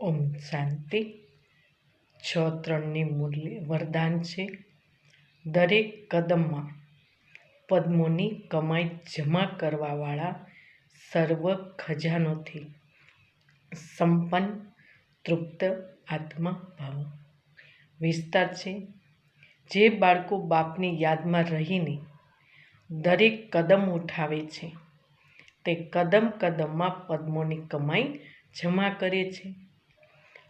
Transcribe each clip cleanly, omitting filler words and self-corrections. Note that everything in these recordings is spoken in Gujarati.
ઓમ શાંતિ. 6:3ની મૂલ્ય વરદાન છે. દરેક કદમમાં પદ્મોની કમાઈ જમા કરવાવાળા સર્વ ખજાનોથી સંપન્ન તૃપ્ત આત્મા ભાવ. વિસ્તાર છે. જે બાળકો બાપની યાદમાં રહીને દરેક કદમ ઉઠાવે છે તે કદમ કદમમાં પદ્મોની કમાઈ જમા કરે છે.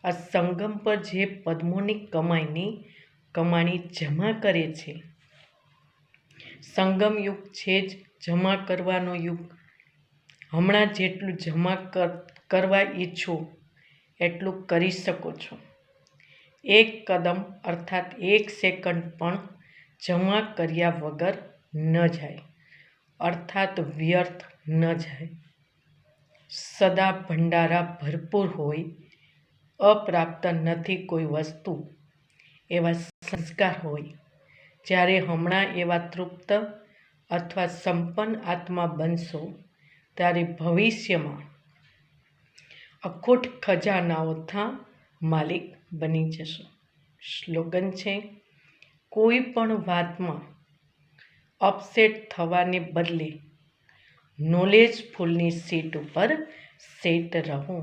આ સંગમ પર જે પદ્મોની કમાણી જમા કરે છે, સંગમ યુગ છે જ જમા કરવાનો યુગ. હમણાં જેટલું જમા કરવા ઈચ્છો એટલું કરી શકો છો. એક કદમ અર્થાત 1 સેકન્ડ પણ જમા કર્યા વગર ન જાય, અર્થાત વ્યર્થ ન જાય. સદા ભંડારા ભરપૂર હોય, અપ્રાપ્ત નથી કોઈ વસ્તુ એવા સંસ્કાર હોય. જ્યારે હમણાં એવા તૃપ્ત અથવા સંપન્ન આત્મા બનશો ત્યારે ભવિષ્યમાં અખૂટ ખજાનાઓના માલિક બની જશો. સ્લોગન છે. કોઈ પણ વાતમાં અપસેટ થવાને બદલે નોલેજફુલની સીટ ઉપર સેટ રહો.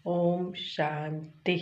ઓમ શાંતિ.